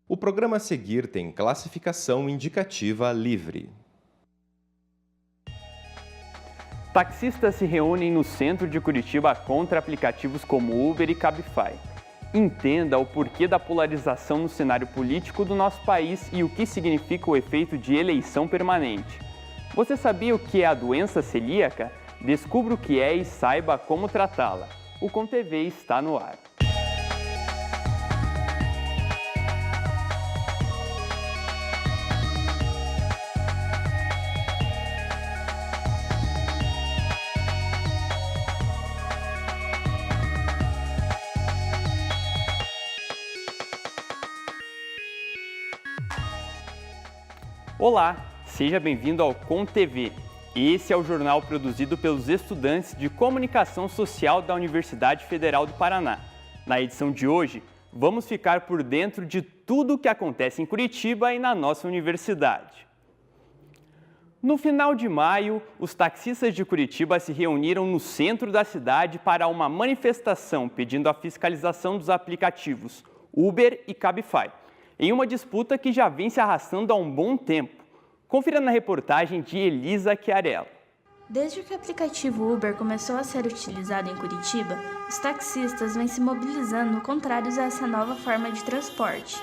O programa a seguir tem classificação indicativa livre. Taxistas se reúnem no centro de Curitiba contra aplicativos como Uber e Cabify. Entenda o porquê da polarização no cenário político do nosso país e o que significa o efeito de eleição permanente. Você sabia o que é a doença celíaca? Descubra o que é e saiba como tratá-la. O ComTV está no ar. Olá, seja bem-vindo ao ComTV. Esse é o jornal produzido pelos estudantes de Comunicação Social da Universidade Federal do Paraná. Na edição de hoje, vamos ficar por dentro de tudo o que acontece em Curitiba e na nossa universidade. No final de maio, os taxistas de Curitiba se reuniram no centro da cidade para uma manifestação pedindo a fiscalização dos aplicativos Uber e Cabify, em uma disputa que já vem se arrastando há um bom tempo. Confira na reportagem de Elisa Chiarella. Desde que o aplicativo Uber começou a ser utilizado em Curitiba, os taxistas vêm se mobilizando contrários a essa nova forma de transporte.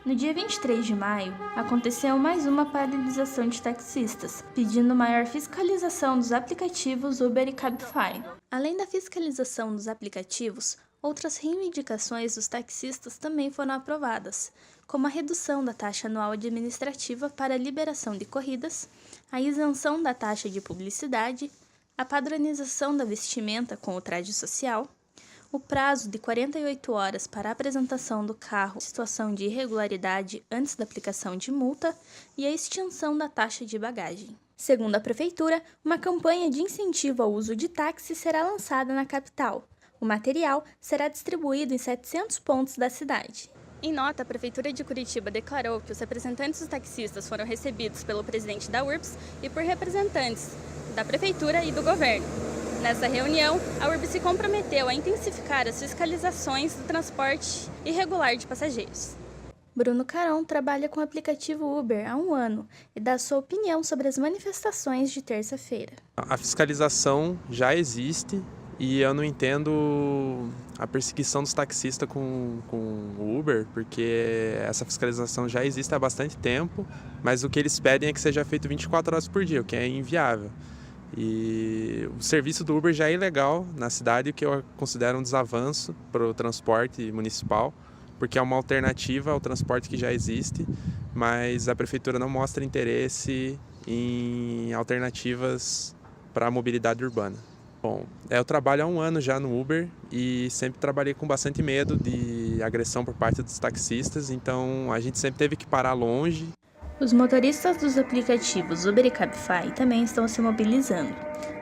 No dia 23 de maio, aconteceu mais uma paralisação de taxistas, pedindo maior fiscalização dos aplicativos Uber e Cabify. Além da fiscalização dos aplicativos, outras reivindicações dos taxistas também foram aprovadas, como a redução da taxa anual administrativa para a liberação de corridas, a isenção da taxa de publicidade, a padronização da vestimenta com o traje social, o prazo de 48 horas para a apresentação do carro em situação de irregularidade antes da aplicação de multa e a extinção da taxa de bagagem. Segundo a Prefeitura, uma campanha de incentivo ao uso de táxi será lançada na capital. O material será distribuído em 700 pontos da cidade. Em nota, a Prefeitura de Curitiba declarou que os representantes dos taxistas foram recebidos pelo presidente da URBS e por representantes da Prefeitura e do governo. Nessa reunião, a URBS se comprometeu a intensificar as fiscalizações do transporte irregular de passageiros. Bruno Caron trabalha com o aplicativo Uber há um ano e dá sua opinião sobre as manifestações de terça-feira. A fiscalização já existe. E eu não entendo a perseguição dos taxistas com o Uber, porque essa fiscalização já existe há bastante tempo, mas o que eles pedem é que seja feito 24 horas por dia, o que é inviável. E o serviço do Uber já é ilegal na cidade, o que eu considero um desavanço para o transporte municipal, porque é uma alternativa ao transporte que já existe, mas a prefeitura não mostra interesse em alternativas para a mobilidade urbana. Bom, eu trabalho há um ano já no Uber e sempre trabalhei com bastante medo de agressão por parte dos taxistas, então a gente sempre teve que parar longe. Os motoristas dos aplicativos Uber e Cabify também estão se mobilizando.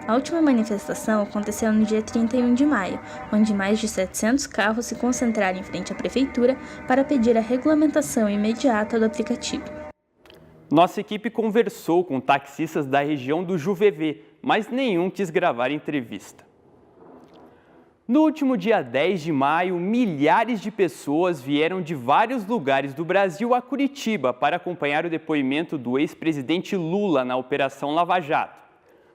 A última manifestação aconteceu no dia 31 de maio, onde mais de 700 carros se concentraram em frente à prefeitura para pedir a regulamentação imediata do aplicativo. Nossa equipe conversou com taxistas da região do Juvevê, mas nenhum quis gravar entrevista. No último dia 10 de maio, milhares de pessoas vieram de vários lugares do Brasil a Curitiba para acompanhar o depoimento do ex-presidente Lula na Operação Lava Jato.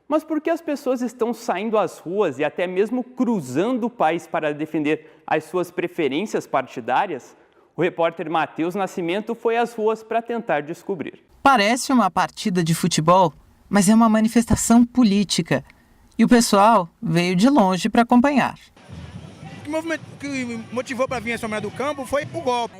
Mas por que as pessoas estão saindo às ruas e até mesmo cruzando o país para defender as suas preferências partidárias? O repórter Matheus Nascimento foi às ruas para tentar descobrir. Parece uma partida de futebol, mas é uma manifestação política. E o pessoal veio de longe para acompanhar. O movimento que motivou para vir a São Bernardo do Campo foi o golpe.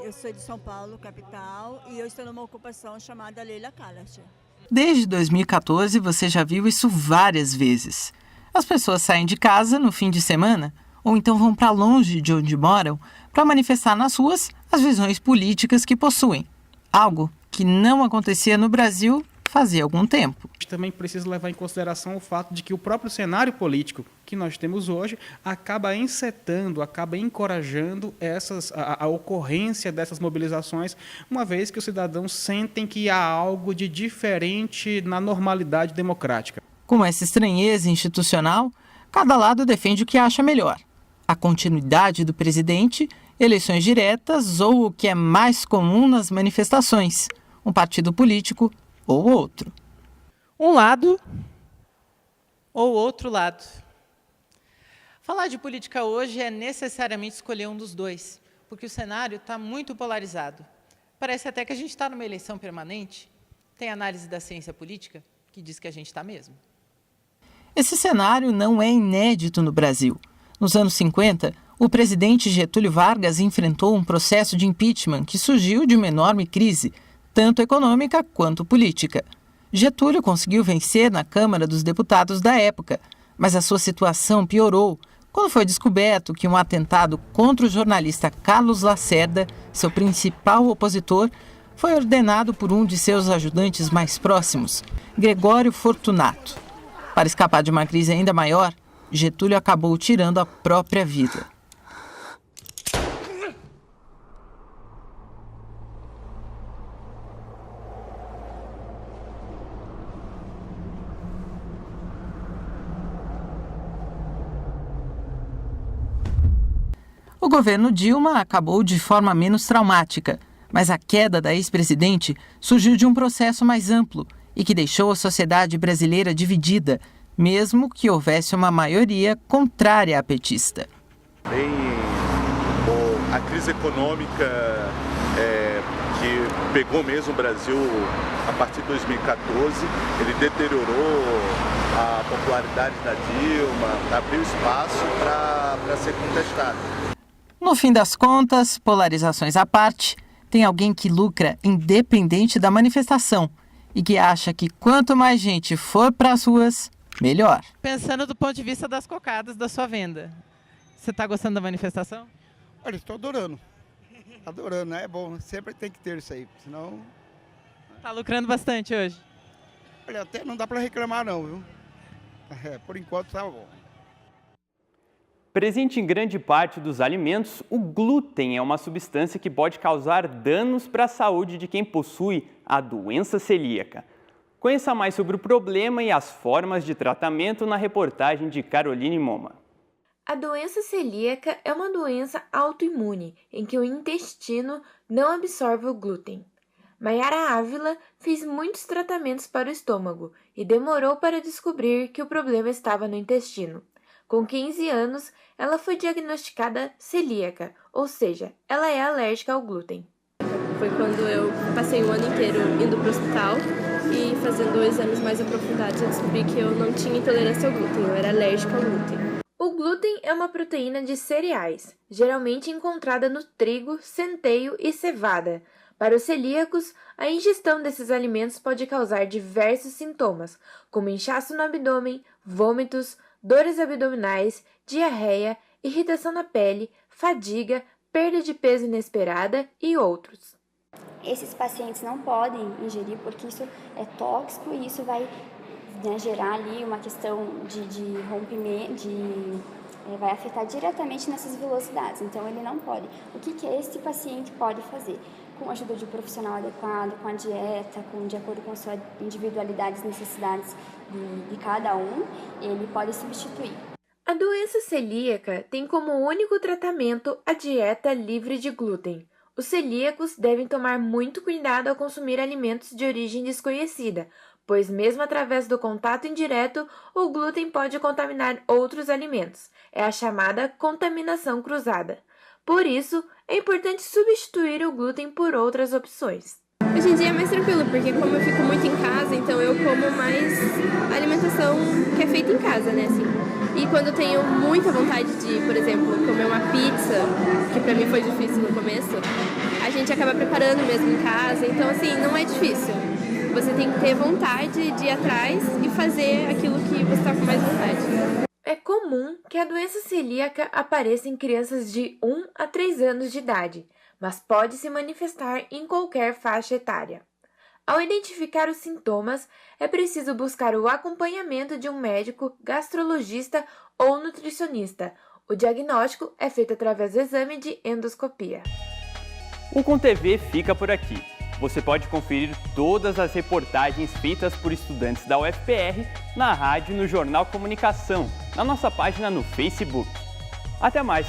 Eu sou de São Paulo, capital, e eu estou numa ocupação chamada Leila Kalash. Desde 2014, você já viu isso várias vezes. As pessoas saem de casa no fim de semana, ou então vão para longe de onde moram, para manifestar nas ruas as visões políticas que possuem. Algo que não acontecia no Brasil fazia algum tempo. Também precisa levar em consideração o fato de que o próprio cenário político que nós temos hoje acaba encetando, acaba encorajando a ocorrência dessas mobilizações, uma vez que os cidadãos sentem que há algo de diferente na normalidade democrática. Com essa estranheza institucional, cada lado defende o que acha melhor. A continuidade do presidente eleições diretas ou o que é mais comum nas manifestações, um partido político ou outro. Um lado ou outro lado. Falar de política hoje é necessariamente escolher um dos dois, porque o cenário está muito polarizado. Parece até que a gente está numa eleição permanente. Tem análise da ciência política que diz que a gente está mesmo. Esse cenário não é inédito no Brasil. Nos anos 50, o presidente Getúlio Vargas enfrentou um processo de impeachment que surgiu de uma enorme crise, tanto econômica quanto política. Getúlio conseguiu vencer na Câmara dos Deputados da época, mas a sua situação piorou quando foi descoberto que um atentado contra o jornalista Carlos Lacerda, seu principal opositor, foi ordenado por um de seus ajudantes mais próximos, Gregório Fortunato. Para escapar de uma crise ainda maior, Getúlio acabou tirando a própria vida. O governo Dilma acabou de forma menos traumática, mas a queda da ex-presidente surgiu de um processo mais amplo e que deixou a sociedade brasileira dividida, mesmo que houvesse uma maioria contrária à petista. A crise econômica que pegou mesmo o Brasil a partir de 2014, ele deteriorou a popularidade da Dilma, abriu espaço para ser contestado. No fim das contas, polarizações à parte, tem alguém que lucra independente da manifestação e que acha que quanto mais gente for para as ruas, melhor. Pensando do ponto de vista das cocadas da sua venda, você está gostando da manifestação? Olha, estou adorando. Adorando, né? É bom, sempre tem que ter isso aí, senão... Está lucrando bastante hoje? Olha, até não dá para reclamar não, viu? Por enquanto está bom. Presente em grande parte dos alimentos, o glúten é uma substância que pode causar danos para a saúde de quem possui a doença celíaca. Conheça mais sobre o problema e as formas de tratamento na reportagem de Caroline Moma. A doença celíaca é uma doença autoimune em que o intestino não absorve o glúten. Mayara Ávila fez muitos tratamentos para o estômago e demorou para descobrir que o problema estava no intestino. Com 15 anos, ela foi diagnosticada celíaca, ou seja, ela é alérgica ao glúten. Foi quando eu passei o ano inteiro indo para o hospital e fazendo exames mais aprofundados eu descobri que eu não tinha intolerância ao glúten, eu era alérgica ao glúten. O glúten é uma proteína de cereais, geralmente encontrada no trigo, centeio e cevada. Para os celíacos, a ingestão desses alimentos pode causar diversos sintomas, como inchaço no abdômen, vômitos, dores abdominais, diarreia, irritação na pele, fadiga, perda de peso inesperada e outros. Esses pacientes não podem ingerir porque isso é tóxico e isso vai gerar ali uma questão de rompimento, vai afetar diretamente nessas velocidades, então ele não pode. O que esse paciente pode fazer? Com a ajuda de um profissional adequado, com a dieta, de acordo com a sua individualidade e necessidades de cada um, ele pode substituir. A doença celíaca tem como único tratamento a dieta livre de glúten. Os celíacos devem tomar muito cuidado ao consumir alimentos de origem desconhecida, pois mesmo através do contato indireto, o glúten pode contaminar outros alimentos. É a chamada contaminação cruzada. Por isso, é importante substituir o glúten por outras opções. Hoje em dia é mais tranquilo, porque como eu fico muito em casa, então eu como mais alimentação que é feita em casa, né, assim. E quando eu tenho muita vontade de, por exemplo, comer uma pizza, que pra mim foi difícil no começo, a gente acaba preparando mesmo em casa, então assim, não é difícil. Você tem que ter vontade de ir atrás e fazer aquilo que você está com mais vontade. É comum que a doença celíaca apareça em crianças de 1 a 3 anos de idade, mas pode se manifestar em qualquer faixa etária. Ao identificar os sintomas, é preciso buscar o acompanhamento de um médico, gastrologista ou nutricionista. O diagnóstico é feito através do exame de endoscopia. O ComTV fica por aqui. Você pode conferir todas as reportagens feitas por estudantes da UFPR na rádio e no Jornal Comunicação, na nossa página no Facebook. Até mais!